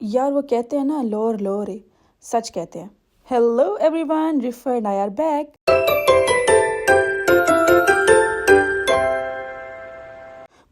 यार वो कहते हैं ना, लोर लोर सच कहते हैं. Hello everyone, refer and I R back.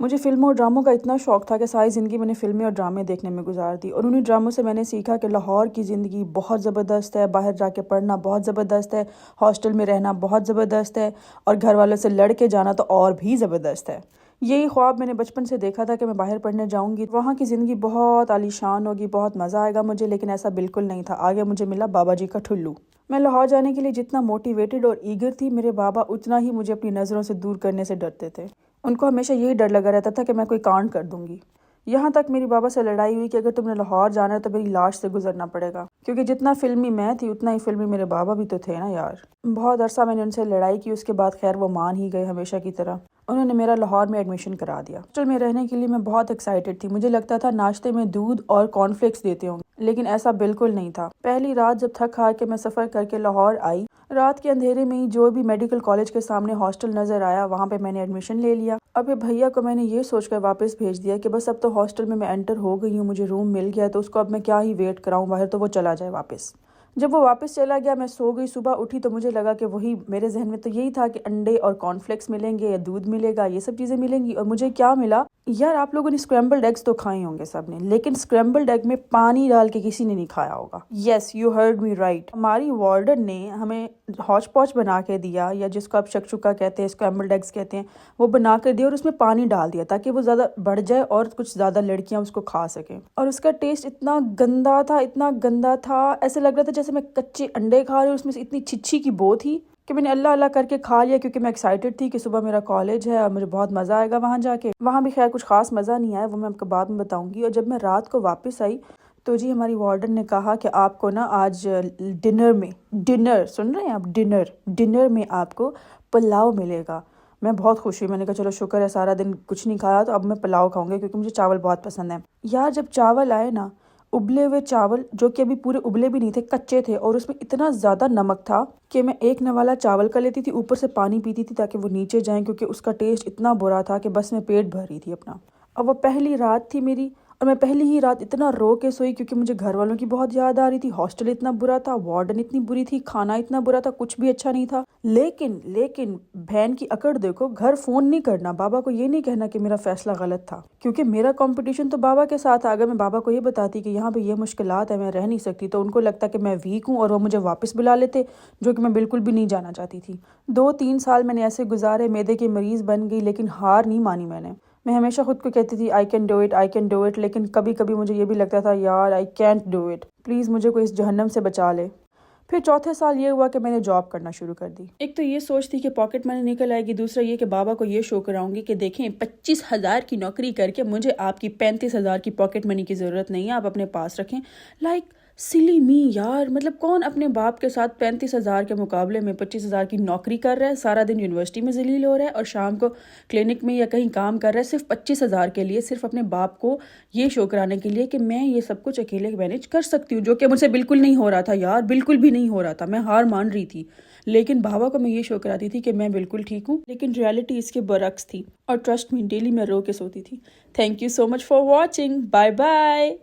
मुझे फिल्मों और ड्रामों का इतना शौक था कि सारी ज़िंदगी मैंने फिल्में और ड्रामे देखने में गुजार दी, और उन्हीं ड्रामों से मैंने सीखा कि लाहौर की ज़िंदगी बहुत ज़बरदस्त है, बाहर जाके पढ़ना बहुत ज़बरदस्त है, हॉस्टल में रहना बहुत ज़बरदस्त है, और घर वालों से लड़ के जाना तो और भी ज़बरदस्त है. यही ख्वाब मैंने बचपन से देखा था कि मैं बाहर पढ़ने जाऊंगी, वहाँ की ज़िंदगी बहुत आलीशान होगी, बहुत मज़ा आएगा मुझे. लेकिन ऐसा बिल्कुल नहीं था. आगे मुझे मिला बाबा जी का ठुल्लू. मैं लाहौर जाने के लिए जितना मोटिवेटेड और ईगर थी, मेरे बाबा उतना ही मुझे अपनी नज़रों से दूर करने से डरते थे. उनको हमेशा यही डर लगा रहता था कि मैं कोई कांड कर दूंगी. यहाँ तक मेरी बाबा से लड़ाई हुई कि अगर तुमने लाहौर जाना है तो मेरी लाश से गुजरना पड़ेगा, क्योंकि जितना फिल्मी मैं थी उतना ही फिल्मी मेरे बाबा भी तो थे ना यार. बहुत अरसा मैंने उनसे लड़ाई की, उसके बाद खैर वो मान ही गए हमेशा की तरह. उन्होंने मेरा लाहौर में एडमिशन करा दिया. हॉस्टल में रहने के लिए मैं बहुत एक्साइटेड थी. मुझे लगता था नाश्ते में दूध और कॉर्नफ्लेक्स देते होंगे, लेकिन ऐसा बिल्कुल नहीं था. पहली रात जब थक हार के मैं सफ़र करके लाहौर आई, रात के अंधेरे में ही जो भी मेडिकल कॉलेज के सामने हॉस्टल नज़र आया, वहाँ पे मैंने एडमिशन ले लिया. अब ये भैया को मैंने ये सोचकर वापस भेज दिया कि बस अब तो हॉस्टल में मैं एंटर हो गई हूँ, मुझे रूम मिल गया, तो उसको अब मैं क्या ही वेट कराऊँ बाहर, तो वो चला जाए वापस. जब वो वापस चला गया, मैं सो गई. सुबह उठी तो मुझे लगा कि वही मेरे जहन में तो यही था कि अंडे और कॉर्नफ्लेक्स मिलेंगे या दूध मिलेगा, ये सब चीज़ें मिलेंगी. और मुझे क्या मिला यार, आप लोगों ने स्क्रैम्बल्ड एग्स तो खाए होंगे सब ने, लेकिन स्क्रैम्बल्ड एग में पानी डाल के किसी ने नहीं खाया होगा. Yes, you heard me right. हमारी वार्डन ने हमें हौच पौच बना के दिया, या जिसको आप शकशुका कहते हैं, स्क्रैम्बल्ड एग्स कहते हैं, वो बना कर दिया और उसमें पानी डाल दिया ताकि वो ज़्यादा बढ़ जाए और कुछ ज़्यादा लड़कियां उसको खा सकें. और उसका टेस्ट इतना गंदा था, इतना गंदा था, ऐसे लग रहा था जैसे मैं कच्चे अंडे खा रही हूँ. उसमें से इतनी छिच्छी की बो थी कि मैंने अल्लाह अल्लाह करके खा लिया, क्योंकि मैं एक्साइटेड थी कि सुबह मेरा कॉलेज है और मुझे बहुत मज़ा आएगा वहाँ जाके. वहाँ भी खैर कुछ खास मज़ा नहीं आया, वो मैं आपको बाद में बताऊंगी. और जब मैं रात को वापस आई तो जी हमारी वार्डन ने कहा कि आपको ना आज डिनर सुन रहे हैं आप, डिनर में आपको पुलाव मिलेगा. मैं बहुत खुश हुई. मैंने कहा चलो शुक्र है, सारा दिन कुछ नहीं खाया तो अब मैं पुलाव खाऊंगी, क्योंकि मुझे चावल बहुत पसंद है. यार जब चावल आए ना, उबले हुए चावल, जो कि अभी पूरे उबले भी नहीं थे, कच्चे थे, और उसमें इतना ज़्यादा नमक था कि मैं एक नवाला चावल का लेती थी, ऊपर से पानी पीती थी ताकि वो नीचे जाएं, क्योंकि उसका टेस्ट इतना बुरा था कि बस मैं पेट भर रही थी अपना. अब वो पहली रात थी मेरी, और मैं पहली ही रात इतना रो के सोई, क्योंकि मुझे घर वालों की बहुत याद आ रही थी. हॉस्टल इतना बुरा था, वार्डन इतनी बुरी थी, खाना इतना बुरा था, कुछ भी अच्छा नहीं था. लेकिन बहन की अकड़ देखो, घर फोन नहीं करना, बाबा को ये नहीं कहना कि मेरा फैसला गलत था, क्योंकि मेरा कंपटीशन तो बाबा के साथ. अगर मैं बाबा को ये बताती कि यहाँ पे ये मुश्किलात है, मैं रह नहीं सकती, तो उनको लगता कि मैं वीक हूँ और वो मुझे वापस बुला लेते, जो कि मैं बिल्कुल भी नहीं जाना चाहती थी. 2-3 साल मैंने ऐसे गुजारे, मैदे की मरीज बन गई, लेकिन हार नहीं मानी मैंने. मैं हमेशा खुद को कहती थी आई कैन डू इट, लेकिन कभी कभी मुझे ये भी लगता था यार I can't do it, please मुझे कोई इस जहन्नम से बचा ले. फिर चौथे साल ये हुआ कि मैंने जॉब करना शुरू कर दी. एक तो ये सोच थी कि पॉकेट मनी निकल आएगी, दूसरा ये कि बाबा को ये शो कराऊंगी कि देखें 25,000 की नौकरी करके मुझे आपकी 35,000 की पॉकेट मनी की ज़रूरत नहीं है, आप अपने पास रखें. लाइक सिली मी यार, मतलब कौन अपने बाप के साथ 35,000 के मुकाबले में 25,000 की नौकरी कर रहा है, सारा दिन यूनिवर्सिटी में जलील हो रहा है और शाम को क्लिनिक में या कहीं काम कर रहा है सिर्फ 25,000 के लिए, सिर्फ अपने बाप को ये शो कराने के लिए कि मैं ये सब कुछ अकेले मैनेज कर सकती हूँ, जो कि मुझसे बिल्कुल नहीं हो रहा था यार, बिल्कुल भी नहीं हो रहा था. मैं हार मान रही थी, लेकिन बाबा को मैं ये शो कराती थी कि मैं बिल्कुल ठीक हूँ, लेकिन रियलिटी इसके बरक्स थी. और ट्रस्ट मी, डेली मैं रो के सोती थी. Thank you so much for watching. Bye bye.